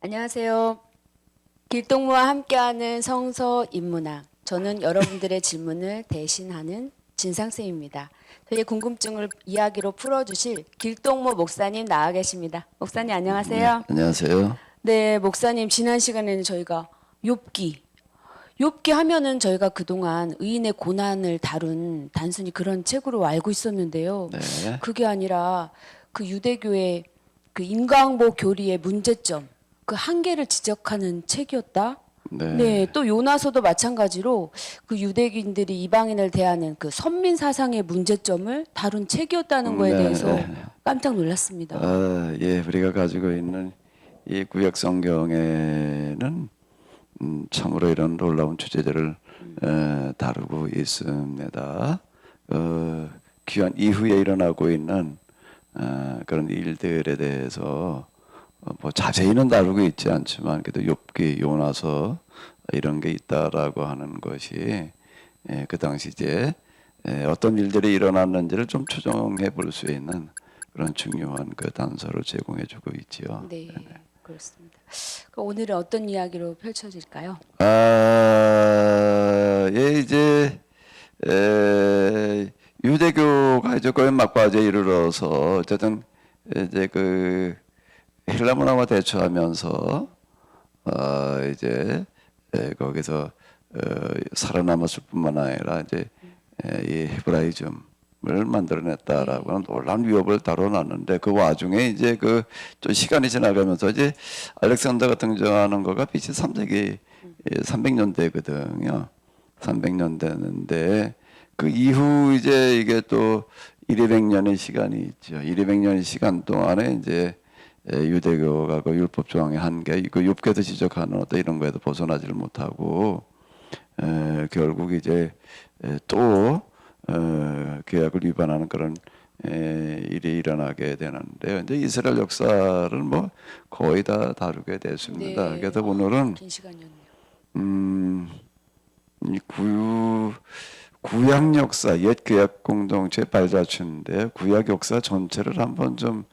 안녕하세요. 길동무와 함께하는 성서 인문학. 저는 여러분들의 질문을 대신하는 진상쌤입니다. 저희의 궁금증을 이야기로 풀어주실 길동무 목사님 나와 계십니다. 목사님 안녕하세요. 안녕하세요. 네, 목사님 지난 시간에는 저희가 욥기 하면은 저희가 그동안 의인의 고난을 다룬 단순히 그런 책으로 알고 있었는데요. 네. 그게 아니라 그 유대교의 그 인과응보 교리의 문제점, 그 한계를 지적하는 책이었다. 네. 네, 또 요나서도 마찬가지로 그 유대인들이 이방인을 대하는 그 선민 사상의 문제점을 다룬 책이었다는 거에 대해서 깜짝 놀랐습니다. 예, 우리가 가지고 있는 이 구약 성경에는 참으로 이런 놀라운 주제들을 다루고 있습니다. 귀한 이후에 일어나고 있는 그런 일들에 대해서 뭐 자세히는 다루고 있지 않지만 그래도 욥기, 요나서 이런 게 있다라고 하는 것이 그 당시 이제 어떤 일들이 일어났는지를 좀 추정해 볼 수 있는 그런 중요한 그 단서를 제공해주고 있지요. 네, 그렇습니다. 그럼 오늘은 어떤 이야기로 펼쳐질까요? 예, 유대교가 이제 거의 막바지에 이르러서 어쨌든 이제 그 헬라 문화와 대처하면서 이제 거기서 살아남았을 뿐만 아니라 이제 이 헤브라이즘을 만들어냈다라고 하는 놀라운 위협을 다뤄놨는데 그 와중에 이제 그 좀 시간이 지나가면서 이제 알렉산더가 등장하는 거가 BC 3세기 300년대거든요. 300년대인데 그 이후 이제 이게 또 1,200년의 시간이 있죠. 1,200년의 시간 동안에 이제 유대교가 그 율법 조항의 한계, 그 욥기에서 지적하는 어떤 이런 거에도 벗어나지를 못하고 결국 이제 또 계약을 위반하는 그런 일이 일어나게 되는데요. 이제 이스라엘 역사를 뭐 거의 다 다루게 됐습니다. 네. 그래서 오늘은 긴 시간이었네요. 이 구약 역사, 옛 구약 공동체 발자취인데 구약 역사 전체를 한번 좀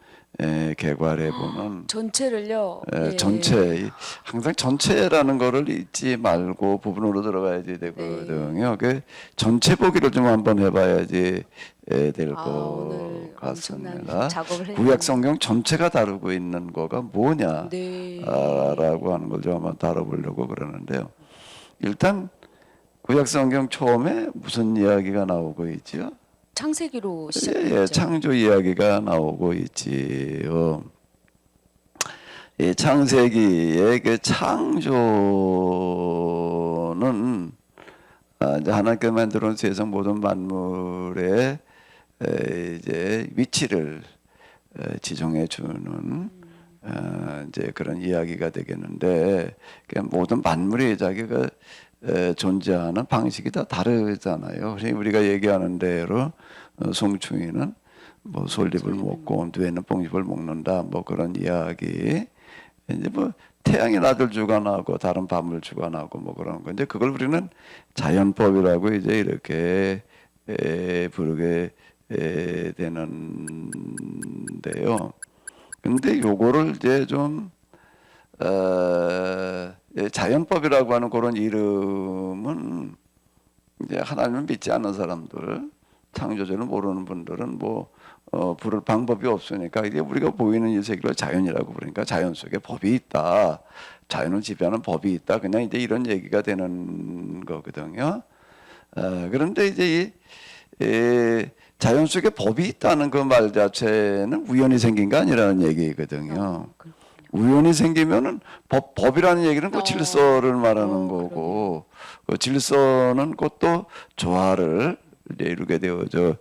개괄해보는 전체를요. 예. 전체, 항상 전체라는 거를 잊지 말고 부분으로 들어가야지 되거든요. 그 전체 보기를 좀 한번 해봐야지 될 것 오늘 엄청난 같습니다. 작업을 구약 했네요. 성경 전체가 다루고 있는 거가 뭐냐 네. 라고 하는 걸 좀 한번 다뤄보려고 그러는데요. 일단 구약 성경 처음에 무슨 이야기가 나오고 있죠? 창세기로 예, 시작했죠. 창조 이야기가 나오고 있지요. 이 창세기의 그 창조는 이제 하나님께 만들어온 세상 모든 만물의 이제 위치를 지정해 주는 이제 그런 이야기가 되겠는데 모든 만물의 자기가 존재하는 방식이 다 다르잖아요. 우리가 얘기하는 대로 송충이는 뭐 솔잎을 먹고 뇌는 뽕잎을 먹는다 뭐 그런 이야기. 이제 뭐 태양이 낮을 주관하고 다른 밤을 주관하고 뭐 그런 건데 그걸 우리는 자연법이라고 이제 이렇게 부르게 되는데요. 근데 요거를 이제 좀 자연법이라고 하는 그런 이름은 이제 하나님을 믿지 않는 사람들, 창조주를 모르는 분들은 뭐 부를 방법이 없으니까 이게 우리가 보이는 이 세계를 자연이라고 부르니까 자연 속에 법이 있다. 자연을 지배하는 법이 있다. 그냥 이제 이런 얘기가 되는 거거든요. 그런데 이제 자연 속에 법이 있다는 그 말 자체는 우연히 생긴 게 아니라는 얘기거든요. 우연히 생기면은 법이라는 얘기는 그 질서를 말하는 거고 그 질서는 그것도 조화를 이루게 되어져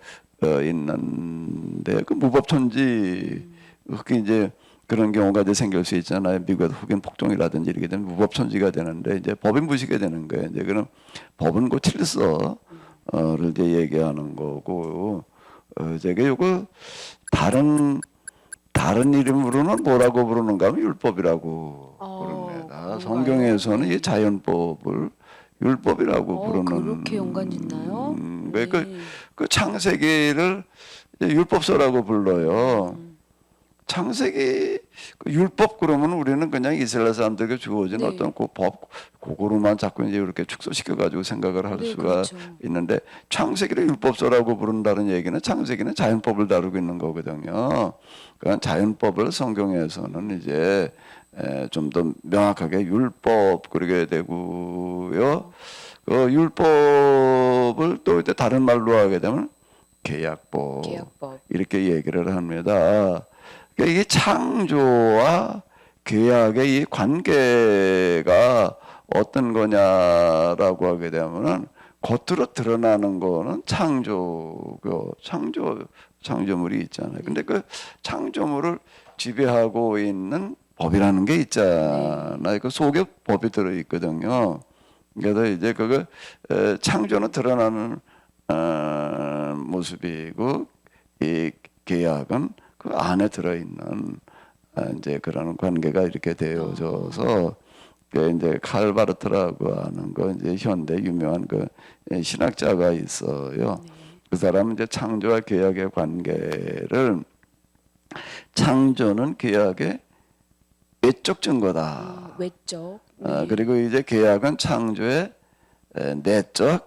있는데 그 무법천지 그게 이제 그런 경우가 이제 생길 수 있잖아요. 미국에도 흑인 폭동이라든지 이렇게 되면 무법천지가 되는데 이제 법이 무시게 되는 거예요. 이제 그럼 법은 그 질서를 이제 얘기하는 거고 제가 요거 다른 이름으로는 뭐라고 부르는가 하면 율법이라고 부릅니다. 그런가요? 성경에서는 이 자연법을 율법이라고 부르는 그렇게 연관이 있나요? 그 창세기를 율법서라고 불러요. 창세기 그 율법 그러면 우리는 그냥 이스라엘 사람들에게 주어진 네. 어떤 그 법 그거로만 자꾸 이제 이렇게 축소시켜 가지고 생각을 할 네, 수가 그렇죠. 있는데 창세기를 율법서라고 부른다는 얘기는 창세기는 자연법을 다루고 있는 거거든요. 그러니까 자연법을 성경에서는 이제 좀 더 명확하게 율법 그러게 되고요. 그 율법을 또 이제 다른 말로 하게 되면 계약법, 계약법. 이렇게 얘기를 합니다. 그러니까 이게 창조와 계약의 이 관계가 어떤 거냐라고 하게 되면은 겉으로 드러나는 거는 창조물이 있잖아요. 근데 그 창조물을 지배하고 있는 법이라는 게 있잖아요. 그 속에 법이 들어 있거든요. 그래서 이제 그거 창조는 드러나는 모습이고 이 계약은 그 안에 들어있는 이제 그런 관계가 이렇게 되어져서 그 이제 칼바르트라고 하는 거 이제 현대 유명한 그 신학자가 있어요. 그 사람은 이제 창조와 계약의 관계를 창조는 계약의 외적 증거다. 외적. 그리고 이제 계약은 창조의 내적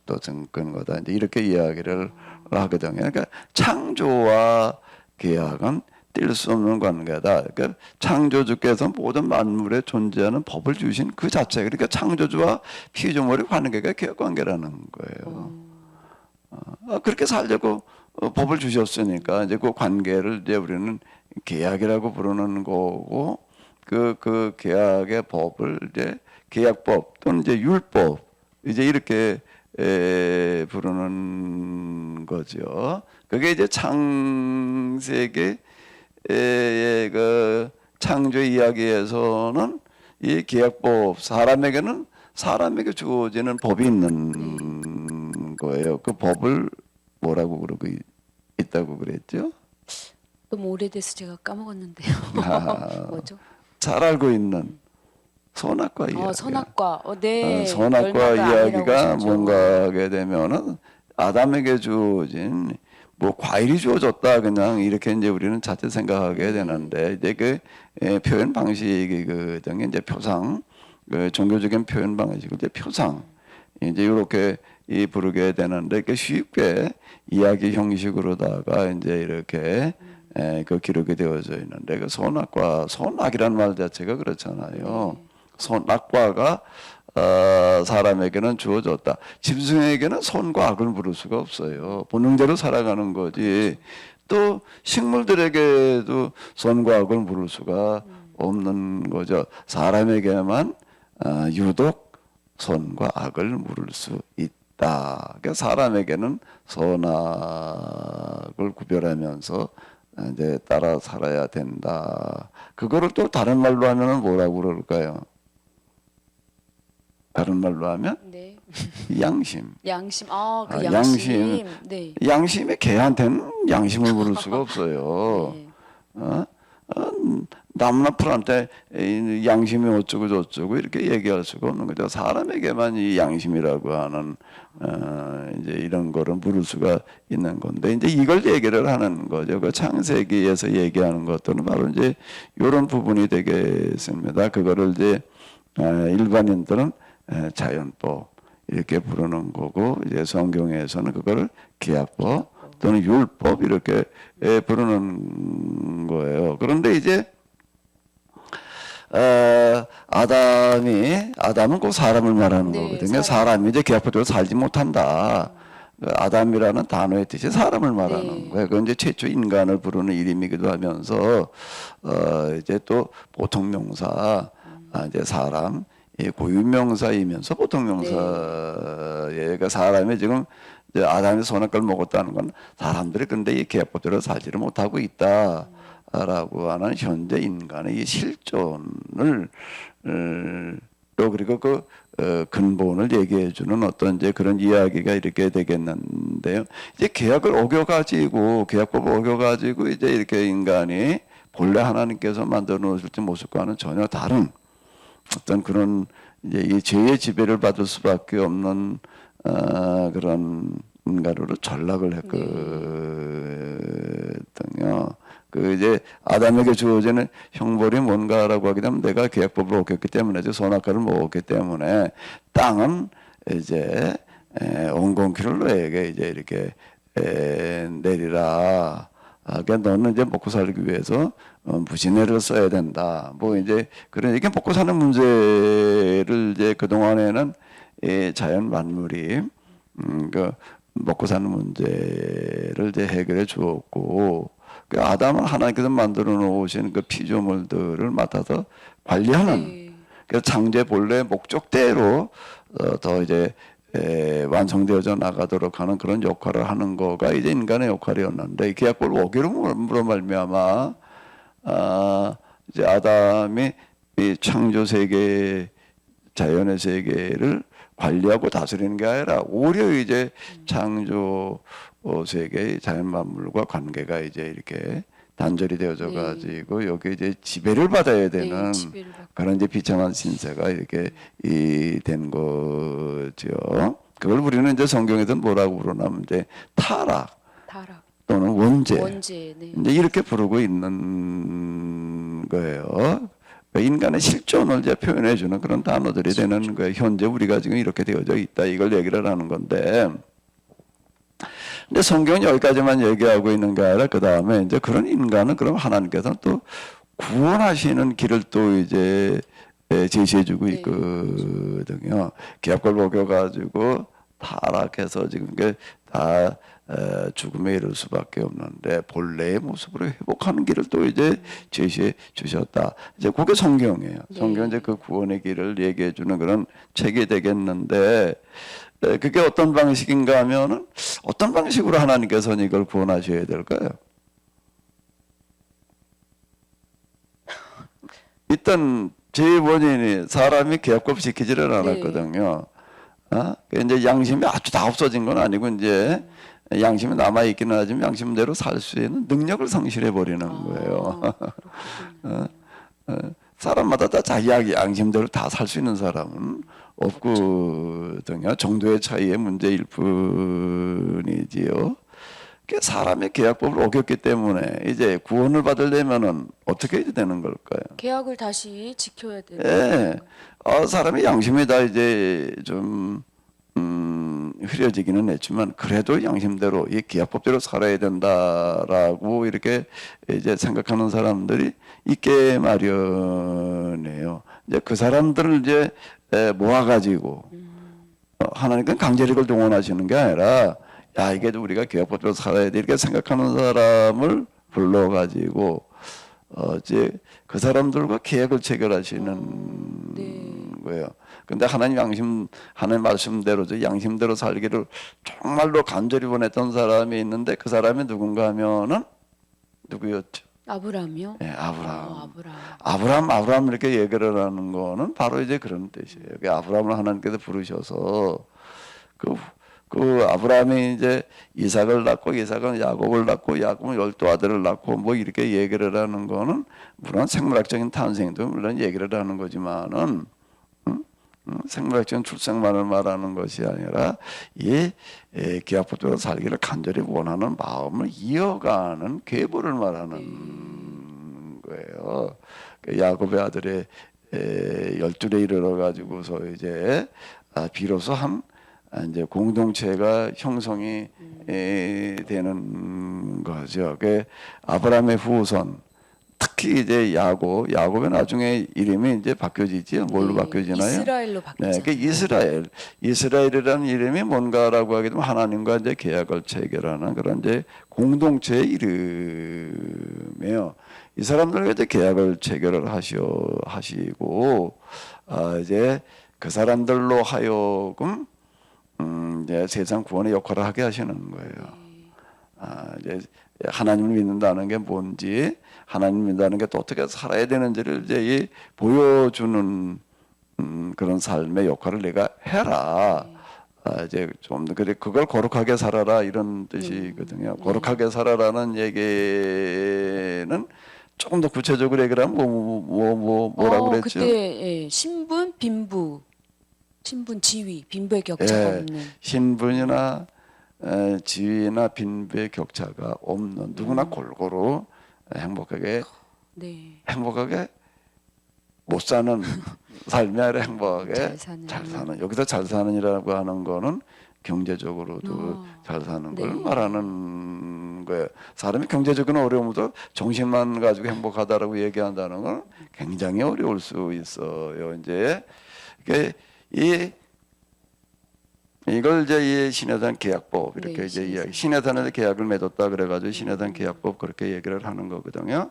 또 증거다. 이제 이렇게 이야기를 하거든요. 그러니까 창조와 계약은 뗄 수 없는 관계다. 그러니까 창조주께서 모든 만물에 존재하는 법을 주신 그 자체. 그러니까 창조주와 피조물의 관계가 계약 관계라는 거예요. 그렇게 살려고 법을 주셨으니까 이제 그 관계를 이제 우리는 계약이라고 부르는 거고 그 계약의 법을 이제 계약법 또는 이제 율법 이제 이렇게 부르는 거죠. 그게 이제 창세기의 그 창조 이야기에서는 이 계약법 사람에게 주어지는 법이 있는 거예요. 그 법을 뭐라고 그러고 있다고 그랬죠? 너무 오래돼서 제가 까먹었는데요. 뭐죠? 잘 알고 있는 선악과 이야기. 선악과. 네. 선악과 열매가 아니라고 이야기가 하셨죠. 뭔가 하게 되면은 아담에게 주어진 뭐 과일이 주어졌다 그냥 이렇게 이제 우리는 자칫 생각하게 되는데 이제 그 표현 방식이거든요. 이제 표상, 그 종교적인 표현 방식을 이제 표상 이제 이렇게 부르게 되는데 그 쉽게 이야기 형식으로다가 이제 이렇게 그 기록이 되어져 있는데 그 선악이라는 말 자체가 그렇잖아요. 선악과가 사람에게는 주어졌다. 짐승에게는 선과 악을 부를 수가 없어요. 본능대로 살아가는 거지. 또 식물들에게도 선과 악을 부를 수가 없는 거죠. 사람에게만 유독 선과 악을 물을 수 있다. 그러니까 사람에게는 선악을 구별하면서 이제 따라 살아야 된다. 그거를 또 다른 말로 하면은 뭐라고 그럴까요? 다른 말로 하면 네. 양심. 양심. 그 양심. 양심. 네. 양심의 개한테는 양심을 부를 수가 없어요. 네. 남나풀한테 양심이 어쩌고 저쩌고 이렇게 얘기할 수가 없는 거죠. 사람에게만 이 양심이라고 하는 이제 이런 거를 물을 수가 있는 건데 이제 이걸 얘기를 하는 거죠. 그 창세기에서 얘기하는 것들은 바로 이제 이런 부분이 되겠습니다. 그거를 이제 일반인들은 자연법 이렇게 부르는 거고 이제 성경에서는 그거를 계약법 또는 율법 이렇게 부르는 거예요. 그런데 이제 아담은 꼭 사람을 말하는 네, 거거든요. 사람이 이제 계약법대로 살지 못한다. 그 아담이라는 단어의 뜻이 사람을 말하는 거예요. 그건 이제 최초 인간을 부르는 이름이기도 하면서 이제 또 보통 명사 이제 사람 고유명사이면서 보통 명사예요. 그러니까 사람이 지금 이제 아담이 선악과를 먹었다는 건 사람들이 근데 이 계약법대로 살지를 못하고 있다라고 하는 현재 인간의 이 실존을 또 그리고 그 근본을 얘기해주는 어떤 이제 그런 이야기가 이렇게 되겠는데요. 이제 계약을 어겨가지고 계약법을 어겨가지고 이제 이렇게 인간이 본래 하나님께서 만들어 놓으실 모습과는 전혀 다른 어떤 그런 이제 이 죄의 지배를 받을 수밖에 없는 그런 인간으로 전락을 했거든요. 그 이제 아담에게 주어지는 형벌이 뭔가라고 하게 되면 내가 계약법을 어겼기 때문에 선악과를 먹었기 때문에 땅은 이제 온건키를 너에게 이제 이렇게 내리라. 그러니까 너는 이제 먹고 살기 위해서 무진해를 써야 된다. 뭐 이제 그런 이게 먹고 사는 문제를 이제 그 동안에는 자연 만물이 그 먹고 사는 문제를 이제 해결해 주었고, 그 아담은 하나님께서 만들어 놓으신 그 피조물들을 맡아서 관리하는. 네. 그래서 창조의 본래 목적대로 더 이제 완성되어져 나가도록 하는 그런 역할을 하는 거가 이제 인간의 역할이었는데, 이 계약법을 어기름으로 말미암아 이제 아담이 이 창조 세계, 자연의 세계를 관리하고 다스리는 게 아니라 오히려 이제 창조 세계의 자연 만물과 관계가 이제 이렇게 단절이 되어져 네. 가지고 여기 이제 지배를 받아야 되는 지배를 받고. 그런 이제 비참한 신세가 이렇게 된 거죠. 그걸 우리는 이제 성경에서 뭐라고 부르냐면 이제 타락 또는 원죄, 네. 이제 이렇게 부르고 있는 거예요. 인간의 실존을 이제 표현해 주는 그런 단어들이 되는 거예요. 현재 우리가 지금 이렇게 되어져 있다, 이걸 얘기를 하는 건데, 근데 성경은 여기까지만 얘기하고 있는 게 아니라 그 다음에 이제 그런 인간은 그럼 하나님께서는 또 구원하시는 길을 또 이제 제시해주고 네. 있거든요. 계약을 먹여가지고 타락해서 지금 이게 다 죽음에 이를 수밖에 없는데 본래의 모습으로 회복하는 길을 또 이제 제시해 주셨다. 이제 그게 성경이에요. 네. 성경 이제 그 구원의 길을 얘기해 주는 그런 책이 되겠는데, 그게 어떤 방식인가 하면은 어떤 방식으로 하나님께서는 이걸 구원하셔야 될까요? 일단 제 원인이 사람이 계약법 지키지를 않았거든요. 이제 양심이 아주 다 없어진 건 아니고 이제 양심이 남아 있기는 하지만 양심대로 살 수 있는 능력을 상실해 버리는 거예요. 사람마다 다 자기 양심대로 다 살 수 있는 사람은 없거든요. 정도의 차이의 문제일 뿐이지요. 사람의 계약법을 어겼기 때문에 이제 구원을 받으려면은 어떻게 해야 되는 걸까요? 계약을 다시 지켜야 되는. 예. 사람의 양심이 다 이제 좀 흐려지기는 했지만 그래도 양심대로 이 계약법대로 살아야 된다라고 이렇게 이제 생각하는 사람들이 있게 마련이에요. 이제 그 사람들을 이제 모아가지고 하나님께서 강제력을 동원하시는 게 아니라, 야, 이게 우리가 계약법대로 살아야 돼 이렇게 생각하는 사람을 불러가지고 이제 그 사람들과 계약을 체결하시는 네. 거예요. 근데 하나님 말씀대로 양심대로 살기를 정말로 간절히 원했던 사람이 있는데, 그 사람이 누군가 하면은 누구였죠? 아브라함이요? 예, 아브라함. 아브라함. 아브라함 이렇게 얘기를 하는 거는 바로 이제 그런 뜻이에요. 아브라함을 하나님께서 부르셔서 그 아브라함이 이제 이삭을 낳고, 이삭은 야곱을 낳고, 야곱은 12아들을 낳고, 뭐 이렇게 얘기를 하는 거는 물론 생물학적인 탄생도 물론 얘기를 하는 거지만은 생물학적인 출생만을 말하는 것이 아니라 이 계약법대로 살기를 간절히 원하는 마음을 이어가는 계보를 말하는 거예요. 야곱의 아들의 12에 이르러 가지고서 이제 비로소 이제 공동체가 형성이 되는 거죠. 그 아브라함의 후손, 특히 이제 야곱의 나중에 이름이 이제 바뀌어지지요. 뭘로 바뀌어지나요? 이스라엘로 네, 바뀌잖아요. 그 이스라엘이라는 이름이 뭔가라고 하게 되면 하나님과 이제 계약을 체결하는 그런 이제 공동체의 이름이에요. 이 사람들과 이제 계약을 체결을 하시고, 이제 그 사람들로 하여금 이제 세상 구원의 역할을 하게 하시는 거예요. 이제 하나님을 믿는다는 게 뭔지, 하나님 믿는다는 게 또 어떻게 살아야 되는지를 이제 보여주는 그런 삶의 역할을 내가 해라. 이제 좀 그래 그걸 거룩하게 살아라 이런 뜻이거든요. 거룩하게 살아라는 얘기는 조금 더 구체적으로 얘기를 하면 뭐라고 그랬죠? 그때 신분, 빈부, 지위, 빈부의 격차가 없는. 신분이나 지위나 빈부의 격차가 없는 누구나 골고루 행복하게 네. 못 사는 삶이 아니라 행복하게 잘 사는. 여기서 잘 사는이라고 하는 거는 경제적으로도 잘 사는 걸 네. 말하는 거예요. 사람이 경제적인 어려움도 정신만 가지고 행복하다라고 얘기한다는 건 굉장히 어려울 수 있어요. 이제 이걸 이제 이 신해산 계약법 이렇게 네, 이제 신해산. 신해산에 계약을 맺었다 그래가지고 신해산 계약법 그렇게 얘기를 하는 거거든요.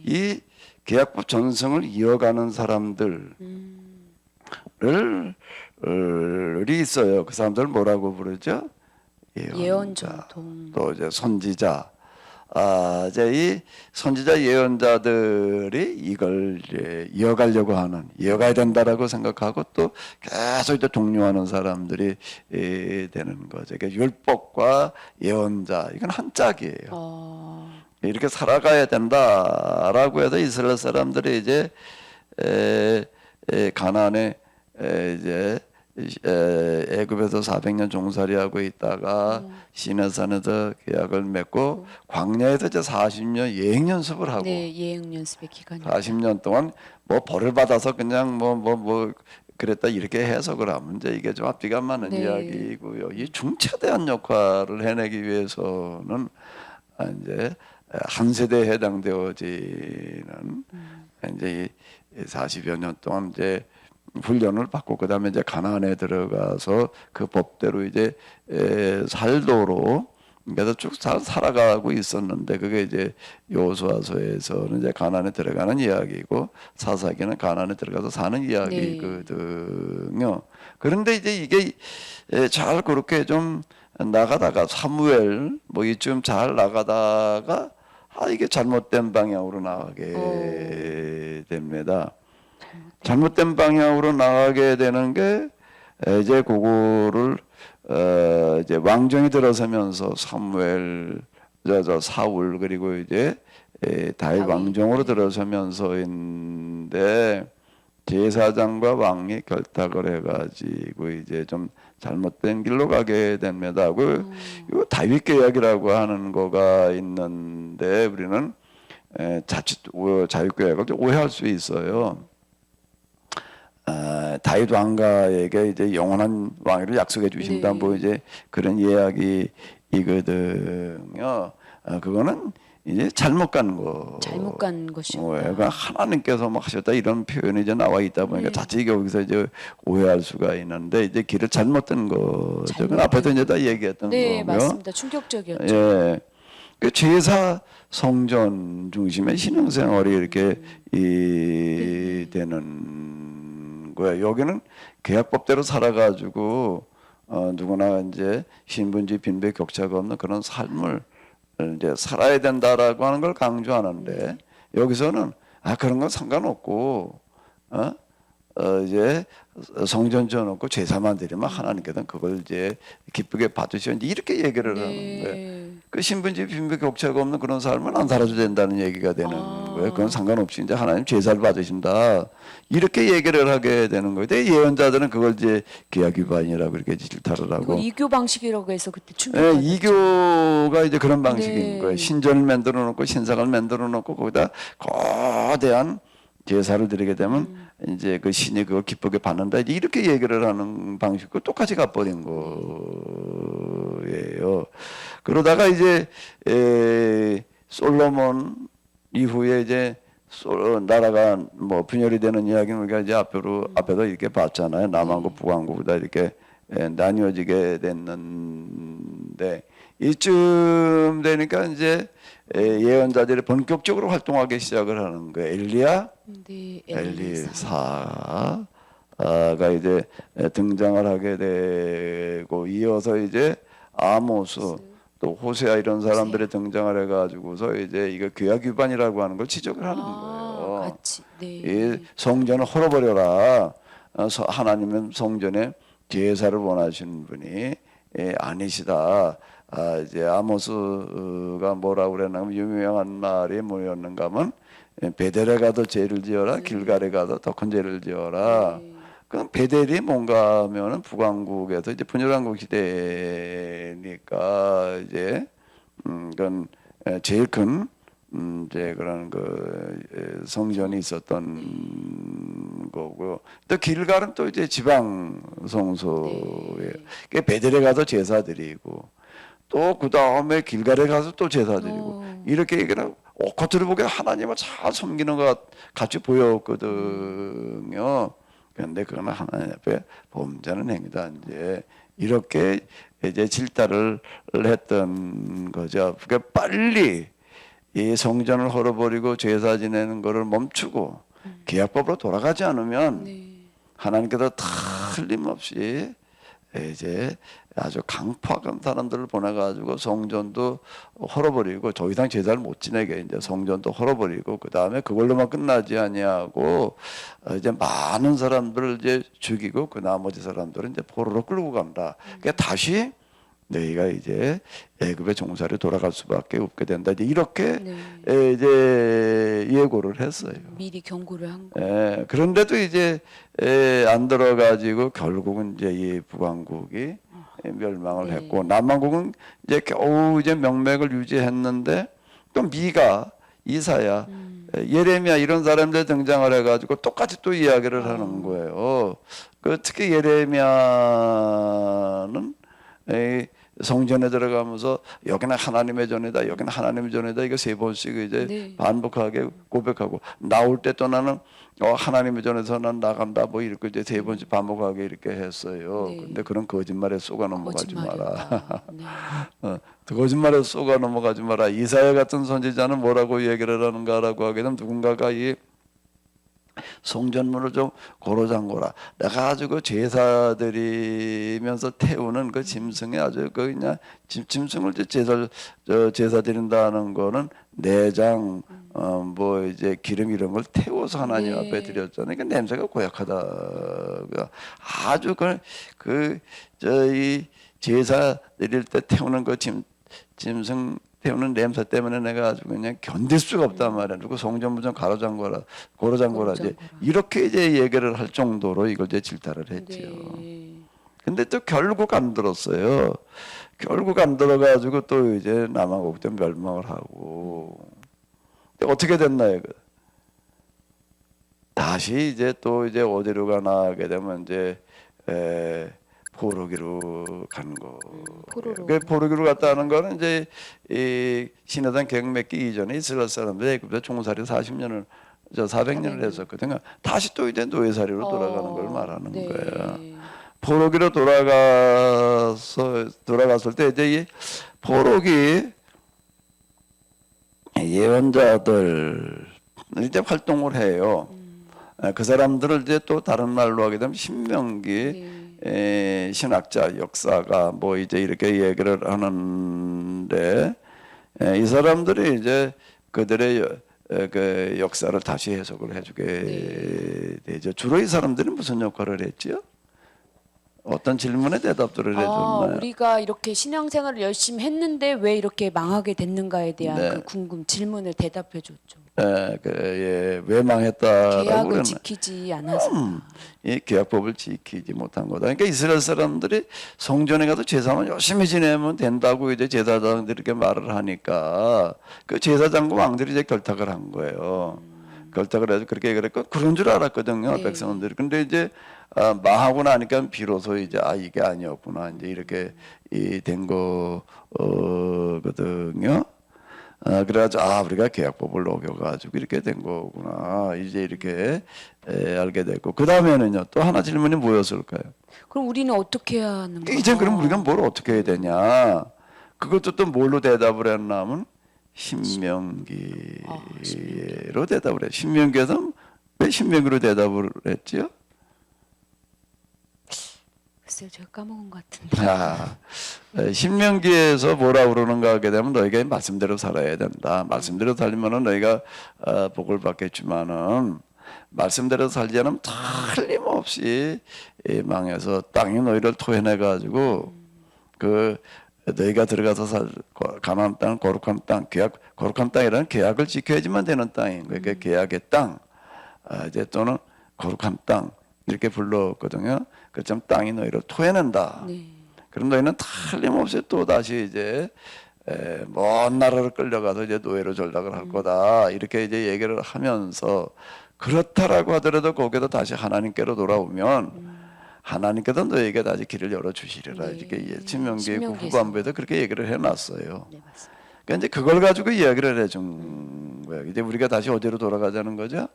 이 계약법 전승을 이어가는 사람들을 이 있어요. 그 사람들 뭐라고 부르죠? 예언전통. 또 이제 선지자. 이제 이 선지자 예언자들이 이걸 이제 이어가야 된다라고 생각하고 또 계속 이제 독려하는 사람들이 되는 거죠. 그러니까 율법과 예언자 이건 한 짝이에요. 이렇게 살아가야 된다라고 해서 이스라엘 사람들이 이제 가나안에 이제 애굽에서 400년 종살이하고 있다가 시내산에서 계약을 맺고 광야에서 이제 40년 예행 연습을 하고 네, 예행 연습의 기간이 40년 동안 뭐 벌을 받아서 그냥 뭐 그랬다 이렇게 해석을 하면 이제 이게 좀 앞뒤가 안 맞는 네. 이야기고요. 이 중차대한 역할을 해내기 위해서는 이제 한 세대에 해당되어지는 이제 40여 년 동안 이제 훈련을 받고 그다음에 이제 가나안에 들어가서 그 법대로 이제 살도록 그래서 쭉 살아가고 있었는데 그게 이제 여호수아서에서는 이제 가나안에 들어가는 이야기고 사사기는 가나안에 들어가서 사는 이야기거든요. 그런데 이제 이게 잘 그렇게 좀 나가다가 사무엘 뭐 이쯤 잘 나가다가 이게 잘못된 방향으로 나가게 됩니다. 잘못된 방향으로 나가게 되는 게 이제 그거를 이제 왕정이 들어서면서 사무엘, 사울 그리고 이제 다윗 왕정으로 들어서면서인데 제사장과 왕이 결탁을 해가지고 이제 좀 잘못된 길로 가게 됩니다. 이거 다윗 계약이라고 하는 거가 있는데 우리는 자칫 자윗 계약을 오해할 수 있어요. 다윗 왕가에게 이제 영원한 왕위를 약속해 주신다. 네. 뭐 이제 그런 이야기이거든요. 그거는 이제 잘못 간 것이었다. 그러니까 하나님께서 막 하셨다 이런 표현이 이제 나와 있다 보니까 자칫 여기서 이제 오해할 수가 있는데 이제 길을 잘못된 거죠. 그건 앞에서 이제 다 얘기했던 네, 거고요. 맞습니다. 충격적이었죠. 예. 그 제사 성전 중심의 신앙생활이 이렇게 되는 거야. 여기는 계약법대로 살아가지고 누구나 이제 신분지 빈배 격차가 없는 그런 삶을 이제 살아야 된다라고 하는 걸 강조하는데 여기서는 그런 건 상관없고 이제 성전 지어놓고 제사만 드리면 하나님께서는 그걸 이제 기쁘게 받으시오 이렇게 얘기를 하는 거예요. 그 신분지 빈배 격차가 없는 그런 삶은 안 살아도 된다는 얘기가 되는 거예요. 그건 상관없이 이제 하나님 제사를 받으신다 이렇게 얘기를 하게 되는 거예요. 근데 예언자들은 그걸 이제 계약 위반이라고 이렇게 질타를 하고. 이건 이교 방식이라고 해서 그때 충격받았죠. 이교가 이제 그런 방식인 네. 거예요. 신전을 만들어 놓고 신상을 만들어 놓고 거기다 거대한 제사를 드리게 되면 이제 그 신이 그걸 기쁘게 받는다 이렇게 얘기를 하는 방식과 똑같이 가버린 거예요. 그러다가 이제 솔로몬 이후에 이제 나라가 뭐 분열이 되는 이야기는 우리가 이제 앞에도 이렇게 봤잖아요. 남한국 북한국보다 이렇게 나뉘어지게 됐는데 이쯤 되니까 이제 예언자들이 본격적으로 활동하기 시작을 하는 거예요. 네, 엘리사가 이제 등장을 하게 되고 이어서 이제 아모스 또 호세아 이런 사람들이 등장을 해가지고서 이제 이거 규약 위반이라고 하는 걸 지적을 하는 거예요. 같이. 네. 이 성전을 헐어버려라. 하나님은 성전에 제사를 원하시는 분이 아니시다. 이제 아모스가 뭐라고 그랬냐면 유명한 말이 뭐였는가 하면 베델에 가도 죄를 지어라 길갈에 가도 더 큰 죄를 지어라. 그럼 베델이 뭔가 하면은 북왕국에서 이제 분열왕국 시대니까 이제 그건 제일 큰 이제 그런 성전이 있었던 거고 또 길갈은 또 이제 지방 성소에 베델에 가서 제사 드리고 또 그 다음에 길갈에 가서 또 제사 드리고 이렇게 그냥 겉으로 보기에 하나님을 잘 섬기는 것 같이 보였거든요. 그런데 그건 하나님 앞에 범죄는 행위다. 이제 이렇게 이제 질타를 했던 거죠. 그러니까 빨리 이 성전을 헐어버리고 제사 지내는 것을 멈추고 계약법으로 돌아가지 않으면 하나님께서 틀림없이 이제 아주 강팍한 사람들을 보내가지고 성전도 헐어버리고 더 이상 제사를 못 지내게 이제 성전도 헐어버리고 그 다음에 그걸로만 끝나지 아니하고 이제 많은 사람들을 이제 죽이고 그 나머지 사람들은 이제 포로로 끌고 간다. 그러니까 다시 너희가 이제 애굽의 종살이 돌아갈 수밖에 없게 된다. 이제 이렇게 이제 예고를 했어요. 미리 경고를 한 거. 그런데도 이제 안 들어가지고 결국은 이제 이 북왕국이 멸망을 했고 남왕국은 이제 겨우 이제 명맥을 유지했는데 또 미가 이사야 예레미야 이런 사람들 등장을 해가지고 똑같이 또 이야기를 하는 거예요. 특히 예레미야는 성전에 들어가면서 여기는 하나님의 전이다, 여기는 하나님의 전이다. 이거 세 번씩 이제 반복하게 고백하고 나올 때 또 나는 하나님의 전에서 난 나간다. 뭐 이렇게 이제 세 번씩 반복하게 이렇게 했어요. 근데 그런 거짓말에 속아 넘어가지 마라. 거짓말에 속아 넘어가지 마라. 이사야 같은 선지자는 뭐라고 얘기를 하는가라고 하게 되면 누군가가 이 성전문을 좀 고로장고라. 내가 아주 그 제사 드리면서 태우는 그 짐승이 아주 그 그냥 짐승을 제사 드린다는 거는 내장 뭐 이제 기름 이런 걸 태워서 하나님 앞에 드렸잖아요. 그러니까 냄새가 고약하다. 아주 저희 제사 드릴 때 태우는 그 짐승 태우는 냄새 때문에 내가 아주 그냥 견딜 수가 없단 말이야. 누구 성전문 좀 고로장고라 이제 이렇게 이제 얘기를 할 정도로 이걸 이제 질타를 했죠. 근데 또 결국 안 들었어요. 결국 안 들어가지고 또 이제 남한국도 멸망을 하고 어떻게 됐나요? 다시 이제 또 이제 어디로 가나 하게 되면 이제 포로기로 간 거. 그 포로기로 갔다 하는 거는 이제 이 신해산 계획 맺기 이전에 이스라엘 사람들이 애굽에서 종살이 400년을 했었거든요. 다시 또 이제 노예살이로 돌아가는 걸 말하는 거예요. 포로기로 돌아갔을 때 이제 이 포로기 예언자들 이제 활동을 해요. 그 사람들을 이제 또 다른 말로 하게 되면 신명기 신학자 역사가 뭐 이제 이렇게 얘기를 하는데 이 사람들이 이제 그들의 그 역사를 다시 해석을 해주게 되죠. 주로 이 사람들은 무슨 역할을 했지요? 어떤 질문에 대답들을 해줬나요? 우리가 이렇게 신앙생활을 열심히 했는데 왜 이렇게 망하게 됐는가에 대한 그 질문을 대답해 줬죠. 왜 망했다라고 계약을 지키지 않아서. 이 계약법을 지키지 못한 거다. 그러니까 이스라엘 사람들이 성전에 가서 제사만 열심히 지내면 된다고 이제 제사장들이 이렇게 말을 하니까 그 제사장과 왕들이 이제 결탁을 한 거예요. 결탁을 해서 그렇게 그랬고 그런 줄 알았거든요, 백성들이. 근데 이제 망하고 나니까 비로소 이제 이게 아니었구나 이제 이렇게 된 거거든요. 그래가지고 우리가 계약법을 어겨가지고 이렇게 된 거구나 이제 이렇게 알게 됐고 그 다음에는요 또 하나 질문이 뭐였을까요? 그럼 우리는 어떻게 해야 하는 거야? 이제 그럼 우리가 뭘 어떻게 해야 되냐? 그것도 또 뭘로 대답을 했냐면 신명기로 대답을 해. 신명기에서 왜 신명기로 대답을 했지요? 글쎄요, 제가 까먹은 것 같은데. 신명기에서 뭐라 그러는가 하게 되면 너희가 말씀대로 살아야 된다. 말씀대로 살면은 너희가 복을 받겠지만은 말씀대로 살지 않으면 틀림없이 망해서 땅이 너희를 토해내 가지고 그 너희가 들어가서 가나안 땅, 거룩한 땅, 거룩한 땅이라는 계약을 지켜야지만 되는 땅인 거예요. 그 계약의 땅, 이제 또는 거룩한 땅 이렇게 불렀거든요. 그렇지만 땅이 너희를 토해낸다. 그럼 너희는 틀림없이 또 다시 이제 먼 나라로 끌려가서 이제 노예로 전락을 할 거다 이렇게 이제 얘기를 하면서 그렇다라고 하더라도 거기서 다시 하나님께로 돌아오면 하나님께서 너에게 다시 길을 열어 주시리라 네. 이렇게 신명기 신명기에서. 후반부에도 그렇게 얘기를 해놨어요. 네, 맞습니다. 그러니까 이제 그걸 가지고 이야기를 해준 거예요. 이제 우리가 다시 어디로 돌아가자는 거죠?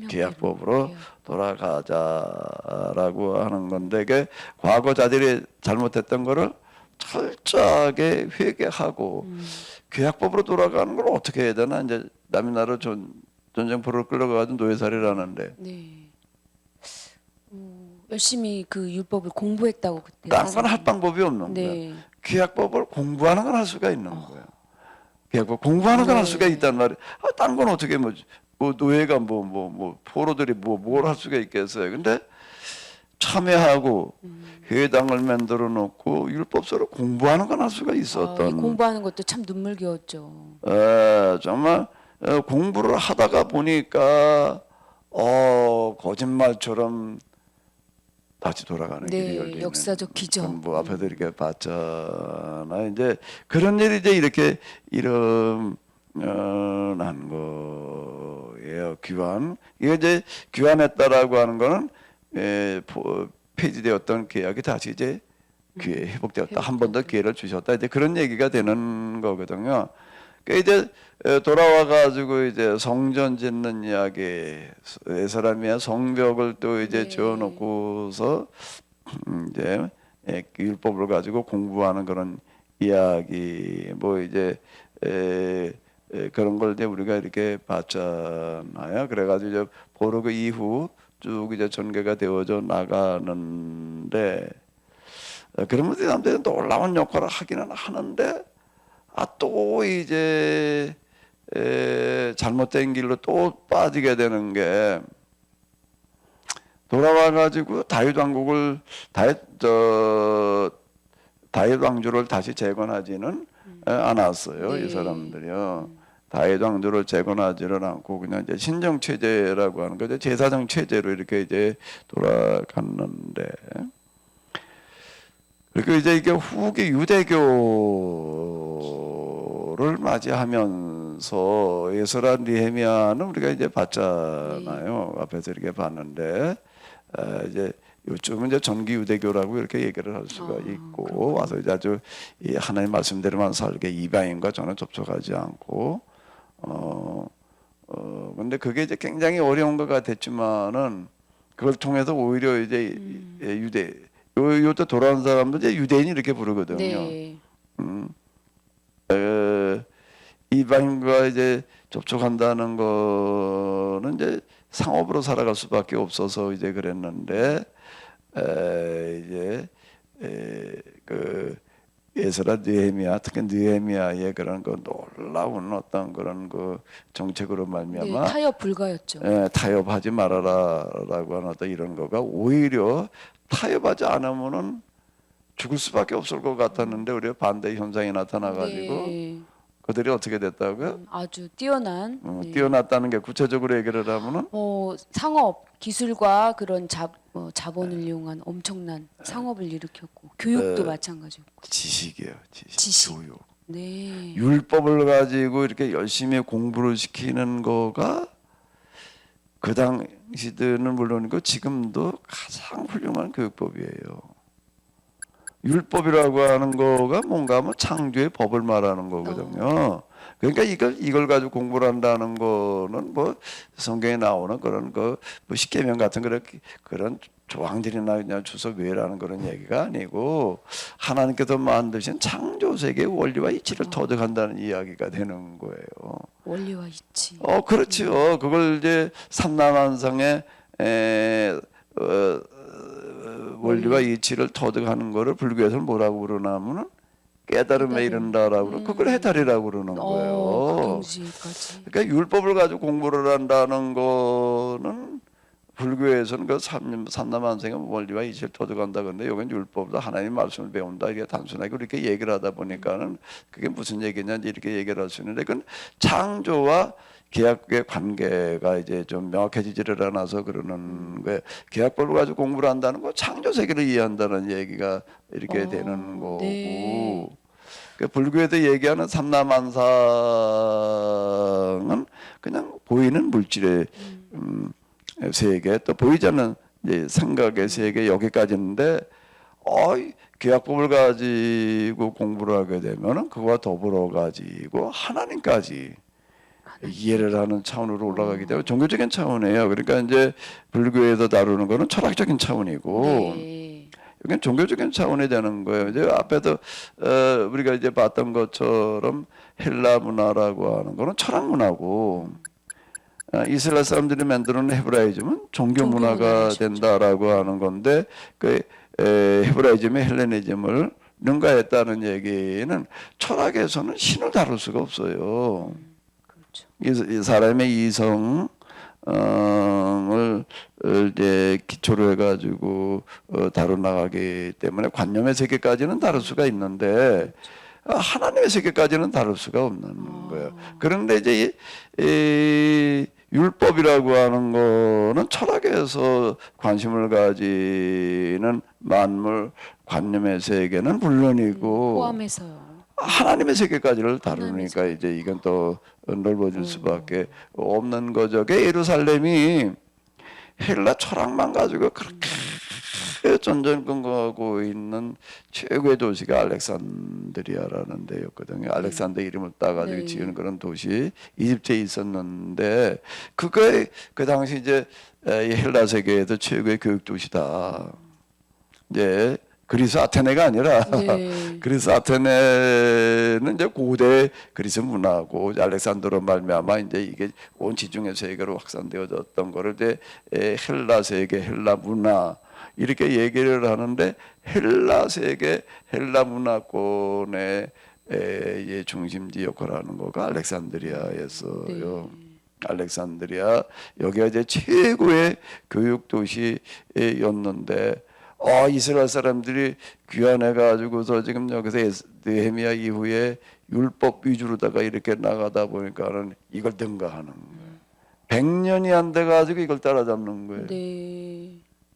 계약법으로 돌아가자라고 하는 건데 그 과거 자들이 잘못했던 거를 철저하게 회개하고 계약법으로 돌아가는 걸 어떻게 해야 되나 이제 남의 나라 전쟁포로 끌려가가지고 노예살이라는데 네. 열심히 그 율법을 공부했다고 그때. 딴 건 할 방법이 없는 네. 거예요. 계약법을 공부하는 건 할 수가 있는 거예요. 계약법 공부하는 건 할 수가 있단 말이에요. 딴 건 어떻게 뭐 노예가 포로들이 뭘 할 수가 있겠어요. 근데 참여하고 회당을 만들어 놓고 율법서를 공부하는 건 할 수가 있었던. 공부하는 것도 참 눈물겨웠죠. 정말 공부를 하다가 보니까 거짓말처럼 다시 돌아가는 네, 길이 열리는. 역사적 기적. 뭐 앞에도 이렇게 봤잖아. 이제 그런 일이 이제 이렇게 일어난 거예요. 귀환. 이게 이제 귀환했다라고 하는 거는 폐지되었던 계약이 다시 이제 회복되었다. 한 번 더 기회를 주셨다. 이제 그런 얘기가 되는 거거든요. 그러니까 이제 돌아와 가지고 이제 성전 짓는 이야기, 사람이 성벽을 또 이제 네. 지어놓고서 이제 율법을 가지고 공부하는 그런 이야기, 뭐 이제 그런 걸 이제 우리가 이렇게 봤잖아요. 그래가지고 이제 보르그 이후 쭉 이제 전개가 되어져 나가는데 그러면 사람들이 놀라운 역할을 하기는 하는데 또 이제 잘못된 길로 또 빠지게 되는 게 돌아와 가지고 다윗 왕조를 다시 재건하지는 않았어요. 네. 이 사람들이요. 다윗 왕조를 재건하지는 않고 그냥 이제 신정 체제라고 하는 거죠. 제사장 체제로 이렇게 이제 돌아갔는데 그리고 이제 이게 후기 유대교를 맞이하면서 에스라 느헤미야는 우리가 이제 봤잖아요. 앞에서 이렇게 봤는데 이제 요즘은 이제 전기 유대교라고 이렇게 얘기를 할 수가 있고 그렇구나. 와서 이제 아주 이 하나님 말씀대로만 살게 이방인과 저는 접촉하지 않고 근데 그게 이제 굉장히 어려운 것 같았지만은 그걸 통해서 오히려 이제 요때 돌아온 사람들 이제 유대인이 이렇게 부르거든요. 네. 이방인과 이제 접촉한다는 거는 이제 상업으로 살아갈 수밖에 없어서 이제 그랬는데 이제 그 에스라 느헤미야 특히 느헤미야의 그런 그 놀라운 어떤 그런 그 정책으로 말미암아 네, 타협 불가였죠. 타협하지 말아라라고 하는 어떤 이런 거가 오히려 타협하지 않으면은 죽을 수밖에 없을 것 같았는데 우리가 반대 현상이 나타나가지고 네. 그들이 어떻게 됐다고요? 아주 뛰어난 네. 뛰어났다는 게 구체적으로 얘기를 하면은 상업 기술과 그런 자본을 이용한 엄청난 상업을 일으켰고 교육도 마찬가지였고. 지식이에요. 지식. 교육. 네. 율법을 가지고 이렇게 열심히 공부를 시키는 거가 그 당시들은 물론이고 지금도 가장 훌륭한 교육법이에요. 율법이라고 하는 거가 뭔가 하면 창조의 법을 말하는 거거든요. 그러니까 이걸 가지고 공부를 한다는 거는 뭐 성경에 나오는 그런 뭐 십계명 같은 그런 조항들이나 그냥 주석 외라는 그런 얘기가 아니고 하나님께서 만드신 창조 세계의 원리와 이치를 터득한다는 이야기가 되는 거예요. 원리와 이치. 그렇죠. 그걸 이제 삼라만상의 원리와 이치를 터득하는 거를 불교에서는 뭐라고 그러냐면은 깨달음에 이른다라고 그러고 그걸 해탈이라고 그러는 그 거예요. 동시까지. 그러니까 율법을 가지고 공부를 한다는 거는 불교에서는 그 삼라만상의 원리와 이치를 터득한다 그런데 여기는 율법도 하나님 말씀을 배운다 이게 단순하게 이렇게 얘기를 하다 보니까는 그게 무슨 얘기냐 이렇게 얘기를 할 수 있는데 그건 창조와 계약의 관계가 이제 좀 명확해지지를 않아서 그러는 거예요. 계약법을 가지고 공부를 한다는 거 창조 세계를 이해한다는 얘기가 이렇게 되는 거고 네. 그 불교에도 얘기하는 삼라만상은 그냥 보이는 물질의 세계, 또 보이지 않는 이제 생각의 세계 여기까지인데, 계약법을 가지고 공부를 하게 되면은 그와 더불어 가지고 하나님까지 이해를 하는 차원으로 올라가기 때문에 종교적인 차원이에요. 그러니까 이제 불교에서 다루는 거는 철학적인 차원이고, 네. 여기는 종교적인 차원이 되는 거예요. 이제 앞에도 우리가 이제 봤던 것처럼 헬라 문화라고 하는 거는 철학 문화고, 이스라엘 사람들이 만드는 헤브라이즘은 종교 종교 문화가 문화죠. 된다라고 하는 건데, 그 헤브라이즘의 헬레니즘을 능가했다는 얘기는 철학에서는 신을 다룰 수가 없어요. 그렇죠. 이 사람의 이성을 이제 기초로 해가지고 다뤄나가기 때문에 관념의 세계까지는 다룰 수가 있는데 하나님의 세계까지는 다룰 수가 없는 거예요. 그런데 이제 이 율법이라고 하는 거는 철학에서 관심을 가지는 만물 관념의 세계는 물론이고 포함해서요. 하나님의 세계까지를 하나님의 다루니까 이제 이건 또 넓어질 수밖에 없는 거죠. 그 예루살렘이 헬라 철학만 가지고 그렇게 전전긍긍하고 있는 최고의 도시가 알렉산드리아라는 데였거든요. 알렉산더 이름을 따가지고 네. 지은 그런 도시 이집트에 있었는데 그거에 그 당시 이제 이 헬라 세계에도 최고의 교육 도시다. 이제 그리스 아테네가 아니라 네. 그리스 아테네는 이제 고대 그리스 문화고 알렉산더로 말미암아 이제 이게 온 지중해 세계로 확산되어졌던 거를 이제 헬라 세계, 헬라 문화 이렇게 얘기를 하는데 헬라 세계, 헬라 문화권의 중심지 역할을 하는 거가 알렉산드리아였어요. 알렉산드리아 여기가 이제 최고의 교육 도시였는데 이스라엘 사람들이 귀환해 가지고서 지금 여기서 느헤미야 이후에 율법 위주로다가 이렇게 나가다 보니까는 이걸 능가하는 거예요. 100년이 안 돼 가지고 이걸 따라잡는 거예요. 네.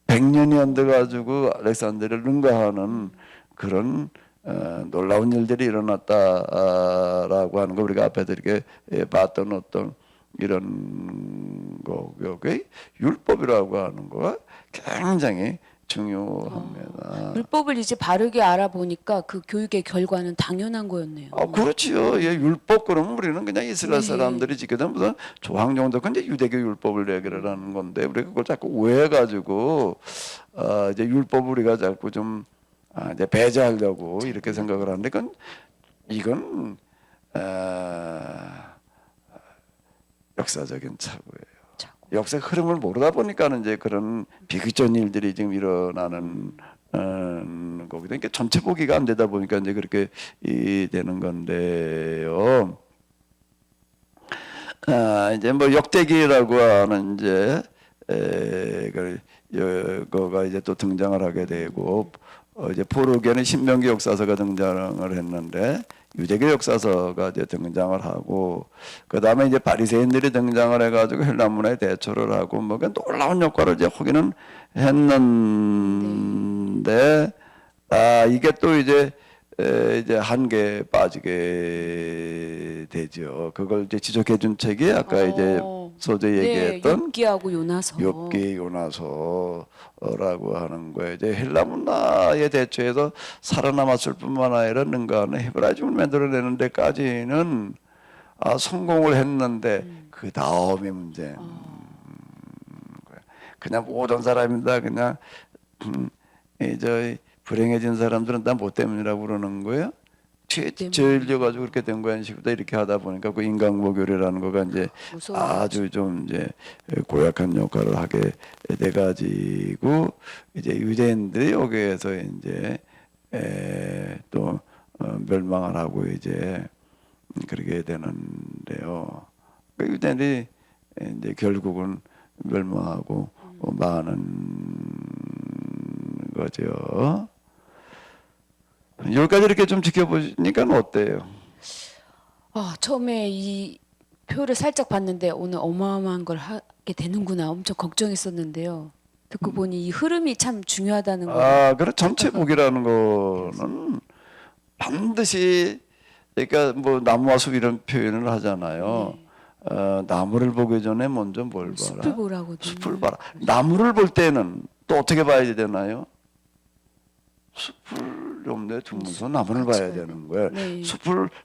100년이 안 돼 가지고 알렉산드리아를 능가하는 그런 놀라운 일들이 일어났다라고 하는 거 우리가 앞에서 이렇게 봤던 어떤 이런 거 여기 율법이라고 하는 거가 굉장히 중요합니다. 율법을 이제 바르게 알아보니까 그 교육의 결과는 당연한 거였네요. 그렇지요. 예, 율법 그러면 우리는 그냥 이스라엘 사람들이 지키던 무슨 조항 정도, 근데 유대교 율법을 얘기를 하는 건데 우리가 그걸 자꾸 오해해가지고 이제 율법 우리가 자꾸 좀 이제 배제하려고 이렇게 생각을 하는데 이건 역사적인 착오예요. 역사 흐름을 모르다 보니까는 이제 그런 비극적인 일들이 지금 일어나는 거거든요. 그러니까 전체 보기가 안 되다 보니까 이제 그렇게 되는 건데요. 이제 뭐 역대기라고 하는 이제 거가 이제 또 등장을 하게 되고 이제 포로기에는 신명기 역사서가 등장을 했는데 유대교 역사서가 이제 등장을 하고 그 다음에 이제 바리새인들이 등장을 해가지고 헬라 문화에 대처를 하고 뭐 놀라운 역할을 이제 하기는 했는데 이게 또 이제 한계에 빠지게 되죠. 그걸 이제 지적해준 책이 아까 이제 소재 얘기했던 욥기하고 요나서. 욥기 요나서라고 하는 거예요. 이제 헬라 문화에 대처해서 살아남았을 뿐만 아니라 능가하는 헤브라이즘을 만들어내는 데까지는 성공을 했는데 그 다음이 문제인 거예요. 그냥 모든 사람이 다 그냥 불행해진 사람들은 다 뭐 때문이라고 그러는 거예요? 죄질려가지고 그렇게 된 거야 식으로 이렇게 하다 보니까 그 인간고교라는 거가 이제 아주 좀 이제 고약한 역할을 하게 돼가지고 이제 유대인들이 여기에서 이제 또 멸망을 하고 이제 그렇게 되는데요. 그 유대인들이 이제 결국은 멸망하고 망하는 거죠. 여기까지 이렇게 좀 지켜보니까 어때요? 처음에 이 표를 살짝 봤는데 오늘 어마어마한 걸 하게 되는구나 엄청 걱정했었는데요. 듣고 보니 이 흐름이 참 중요하다는 거. 그래 전체 복이라는 거는 반드시 그러니까 뭐 나무와 숲 이런 표현을 하잖아요. 나무를 보기 전에 먼저 뭘 봐라? 숲을 보라고. 숲을 봐라. 나무를 볼 때는 또 어떻게 봐야 되나요? 숲을 염두에 두면서 나무를 같이 봐야 봐야 되는 거예요. 네.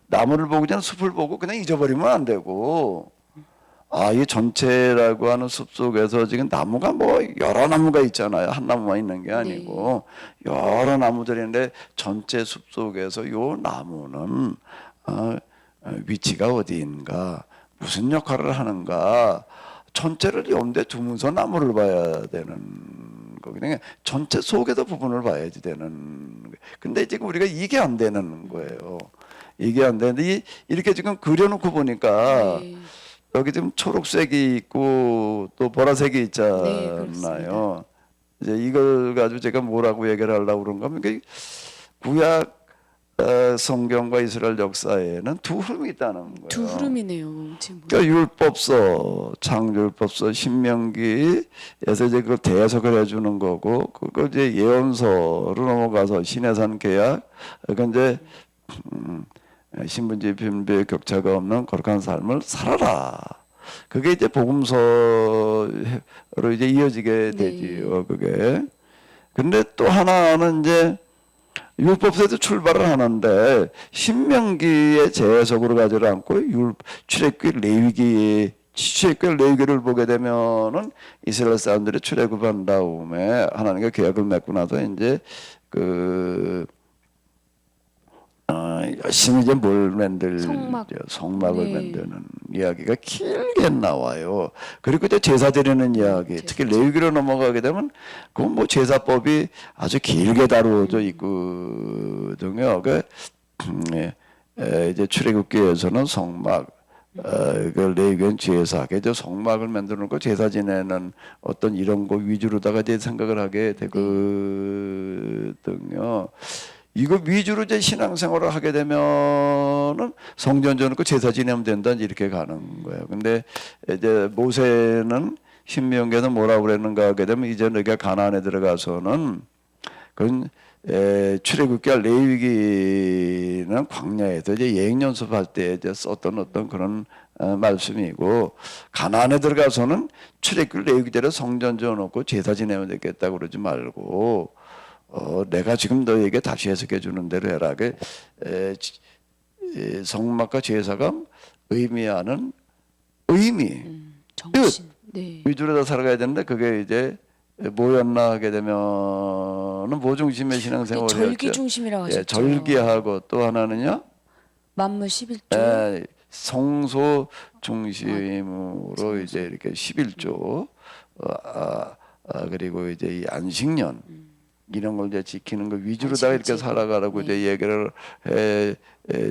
나무를 보기 전에 숲을 보고 그냥 잊어버리면 안 되고, 아, 이 전체라고 하는 숲 속에서 지금 나무가 뭐 여러 나무가 있잖아요. 한 나무만 있는 게 아니고 여러 나무들이 있는데 전체 숲 속에서 요 나무는 위치가 어디인가, 무슨 역할을 하는가, 전체를 염두에 두면서 나무를 봐야 되는 거거든요. 전체 속에도 부분을 봐야지 되는 거예요. 근데 지금 우리가 이게 안 되는 거예요. 이게 안 되는데 이렇게 지금 그려놓고 보니까 네. 여기 지금 초록색이 있고 또 보라색이 네, 있잖아요. 이제 이걸 가지고 제가 뭐라고 얘기를 하려고 그런가 하면 구약 성경과 이스라엘 역사에는 두 흐름이 있다는 거예요. 두 흐름이네요. 지금. 그러니까 율법서, 창조율법서, 신명기에서 이제 그걸 대해석을 해주는 거고, 그걸 이제 예언서로 넘어가서 신해산 계약, 그러니까 이제 신분지 빈부의 격차가 없는 거룩한 삶을 살아라. 그게 이제 복음서로 이제 이어지게 되지요. 그게. 근데 또 하나는 이제 율법서에도 출발을 하는데 신명기의 재해석으로 가지를 않고 출애굽기 레위기를 보게 되면은 이스라엘 사람들이 출애굽한 다음에 하나님과 계약을 맺고 나서 이제 열심히 이제 뭘 성막을 네. 만드는 이야기가 길게 나와요. 그리고 이제 제사 드리는 이야기, 특히 레위기로 넘어가게 되면 그건 뭐 제사법이 아주 길게 다루어져 있거든요. 이제 출애굽기에서는 성막, 그 레위기는 제사, 이제 성막을 만들어 놓고 제사 지내는 어떤 이런 거 위주로다가 이제 생각을 하게 되거든요. 이거 위주로 이제 신앙생활을 하게 되면은 성전 지어놓고 제사 지내면 된다 이렇게 가는 거예요. 근데 이제 모세는 신명기에는 뭐라고 그랬는가 하게 되면 이제 너희가 가나안에 들어가서는 그건 출애굽기와 레위기는 광야에서 이제 예행 연습할 때 이제 썼던 어떤 그런 말씀이고, 가나안에 들어가서는 출애굽기 레위기대로 성전 지어놓고 제사 지내면 되겠다고 그러지 말고. 내가 지금 너에게 다시 해석해 주는 대로 해라. 성막과 제사가 의미하는 의미, 정신. 네. 위주로 다 살아가야 되는데 그게 이제 뭐였나 하게 되면은 뭐 중심의 신앙생활이었죠. 절기 중심이라고 하셨죠. 절기하고 또 하나는요. 만물 11조. 성소 중심으로 이제 이렇게 11조, 그리고 이제 이 안식년. 이런 걸 이제 지키는 거 위주로다가 이렇게 살아가라고 이제 얘기를 해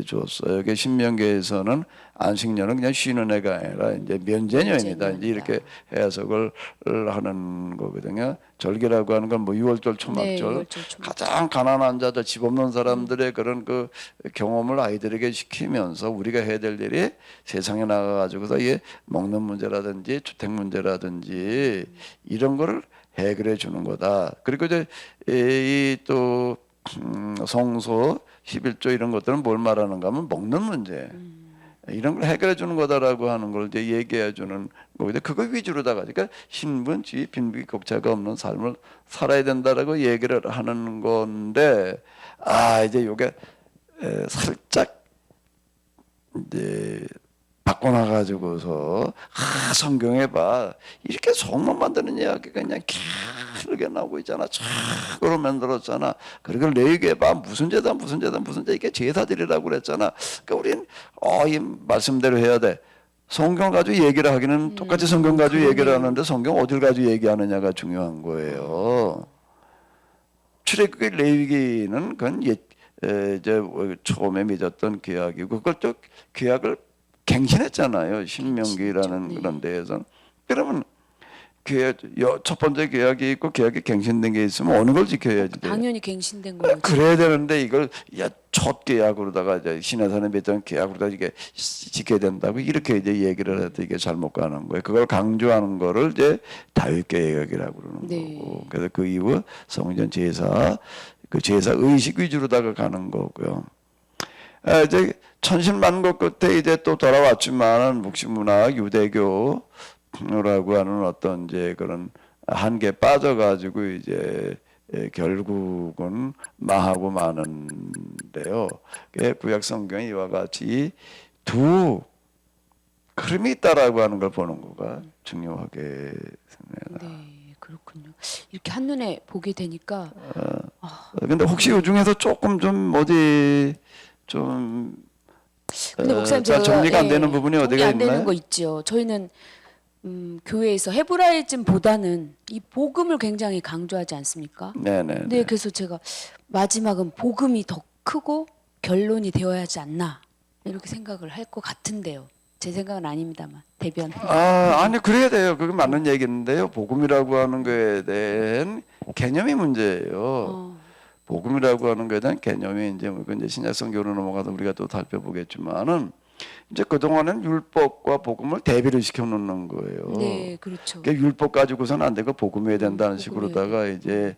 줬어요. 여기 신명기에서는 안식년은 그냥 쉬는 애가 아니라 이제 면제년이다. 이제 이렇게 해석을 하는 거거든요. 절기라고 하는 건 뭐 유월절, 초막절, 가장 가난한 자들, 집 없는 사람들의 그런 그 경험을 아이들에게 시키면서 우리가 해야 될 일이 세상에 나가가지고서 이게 먹는 문제라든지 주택 문제라든지 이런 거를 해결해 주는 거다. 그리고 이제 이 또 성소 11조 이런 것들은 뭘 말하는가 하면 먹는 문제 이런 걸 해결해 주는 거다라고 하는 걸 이제 얘기해 주는 거거든요. 그거 위주로다가 그러니까 신분, 지위, 빈부의 격차가 없는 삶을 살아야 된다라고 얘기를 하는 건데, 이제 요게 살짝 이제 바꿔놔가지고서 성경에 봐 이렇게 속만 만드는 이야기가 그냥 길게 나오고 있잖아. 착으로 만들었잖아. 그리고 레위기에 봐 무슨 제사 이게 제사들이라고 그랬잖아. 그러니까 우린 이 말씀대로 해야 돼. 성경 가지고 얘기를 하기는 똑같이 성경 가지고 얘기를 하는데 성경 어딜 가지고 얘기하느냐가 중요한 거예요. 출애굽기 레위기는 그건 이제 처음에 맺었던 계약이고 그걸 또 계약을 갱신했잖아요. 신명기라는 그런 데에서. 그러면 첫 번째 계약이 있고 계약이 갱신된 게 있으면 어느 걸 지켜야지 돼요. 당연히 갱신된 거죠. 그래야 되는데 이걸 첫 계약으로다가 이제 신해산에 맺은 계약으로다가 이게 지켜야 된다고 이렇게 이제 얘기를 해도 이게 잘못 가는 거예요. 그걸 강조하는 거를 이제 다윗 계약이라고 그러는 거고. 그래서 그 이후 성전 제사, 그 제사 의식 위주로다가 가는 거고요. 이제 천신만고 끝에 이제 또 돌아왔지만은 묵시문학 유대교라고 하는 어떤 이제 그런 한계에 빠져가지고 이제 결국은 망하고 마는데요. 구약 성경에 이와 같이 두 흐름이 있다라고 하는 걸 보는 거가 중요하겠습니다. 네, 그렇군요. 이렇게 한눈에 보게 되니까 근데 혹시 이 중에서 조금 좀 어디 좀 근데 목사님 잘 제가 정리가 안 되는 부분이 정리 어디가 안 되는 있나요? 거 있죠. 저희는 교회에서 헤브라이즘보다는 이 복음을 굉장히 강조하지 않습니까? 네네. 네, 그래서 제가 마지막은 복음이 더 크고 결론이 되어야 하지 않나 이렇게 생각을 할 것 같은데요. 제 생각은 아닙니다만 대변. 아니 그래야 돼요. 그게 맞는 얘기인데요. 복음이라고 하는 거에 대한 개념이 문제예요. 어, 복음이라고 하는 거에 대한 개념이 이제 신약 성경으로 넘어가서 우리가 또 살펴보겠지만은 이제 그 동안은 율법과 복음을 대비를 시켜 놓는 거예요. 네, 그렇죠. 그러니까 율법 가지고서는 안 되고 복음해야 된다는 복음해야 식으로다가 이제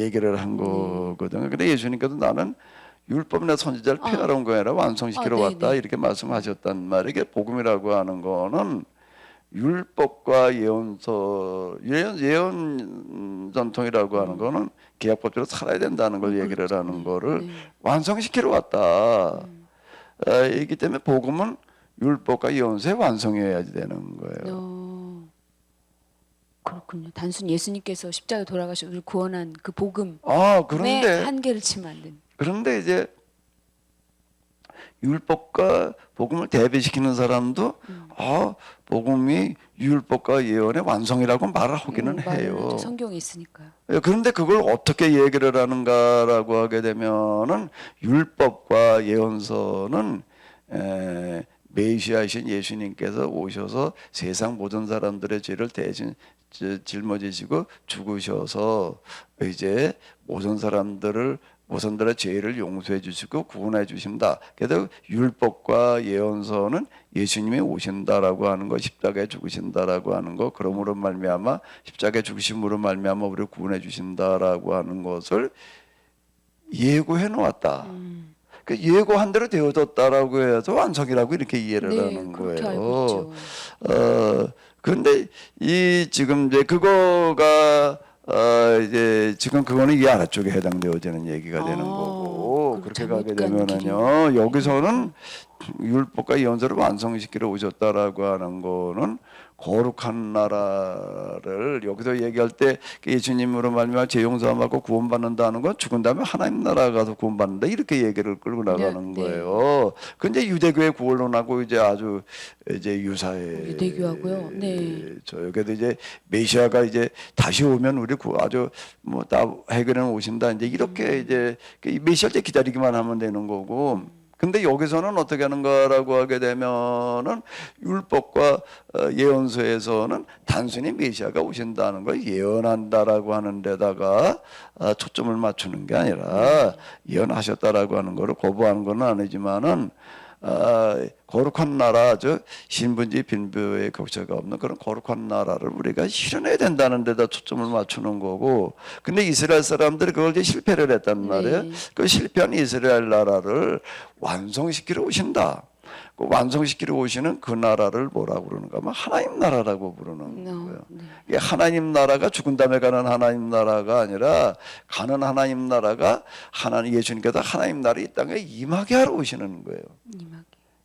얘기를 한 거거든요. 근데 예수님께서 나는 율법이나 선지자를 폐하러 온 거야 아니라 완성시키러 네, 왔다 네. 이렇게 말씀하셨단 말이에요. 이게 복음이라고 하는 거는 율법과 예언서 예언 전통이라고 하는 거는 계약법대로 살아야 된다는 걸 얘기를 그렇죠. 하는 거를 네. 완성시키러 왔다. 이기 때문에 복음은 율법과 예언서에 완성해야지 되는 거예요. 그렇군요. 단순히 예수님께서 십자가에 돌아가셔서 우리를 구원한 그 복음의 그런데 한계를 치면 안 된다. 그런데 이제 율법과 복음을 대비시키는 사람도 복음이 율법과 예언의 완성이라고 말을 하기는 말은 하죠. 해요. 성경에 있으니까요. 그런데 그걸 어떻게 얘기를 하는가라고 하게 되면은 율법과 예언서는 메시아이신 예수님께서 오셔서 세상 모든 사람들의 죄를 대신 짊어지시고 죽으셔서 이제 모선들의 죄를 용서해 주시고 구원해 주신다. 그래서 율법과 예언서는 예수님이 오신다라고 하는 거, 십자가에 죽으신다라고 하는 거, 그러므로 말미암아 십자가에 죽으심으로 말미암아 우리를 구원해 주신다라고 하는 것을 예고해 놓았다. 그 예고한 대로 되어졌다라고 해서 완성이라고 이렇게 이해를 네, 하는 그렇게 거예요. 알고 있죠. 그런데 이 지금 이제 그거가 이제 지금 그거는 이 아래쪽에 해당되어지는 얘기가 되는 거고 그럼 그렇게 가게 잘못 간 되면은요 여기서는 율법과 예언서를 완성시키러 오셨다라고 하는 거는 거룩한 나라를 여기서 얘기할 때 예수님으로 말미암아 죄 용서받고 구원받는다는 건 죽은 다음에 하나님 나라 가서 구원받는다 이렇게 얘기를 끌고 나가는 네. 거예요. 근데 유대교의 구원론하고 이제 아주 이제 유사해. 유대교하고요. 네. 저 여기도 이제 메시아가 이제 다시 오면 우리 아주 뭐 다 해결해 오신다 이제 이렇게 이제 메시아 때 기다리기만 하면 되는 거고. 근데 여기서는 어떻게 하는가라고 하게 되면은 율법과 예언서에서는 단순히 메시아가 오신다는 걸 예언한다라고 하는 데다가 초점을 맞추는 게 아니라 예언하셨다라고 하는 거를 거부하는 건 아니지만은 거룩한 나라, 즉 신분지 빈부의 격차가 없는 그런 거룩한 나라를 우리가 실현해야 된다는 데다 초점을 맞추는 거고, 근데 이스라엘 사람들이 그걸 이제 실패를 했단 말이에요. 그 실패한 이스라엘 나라를 완성시키러 오신다. 그 완성시키러 오시는 그 나라를 뭐라고 그러는가 하면 하나님 나라라고 부르는 거예요. 이게 하나님 나라가 죽은 다음에 가는 하나님 나라가 아니라 가는 하나님 나라가 예수님께서 하나님 나라 이 땅에 임하게 하러 오시는 거예요.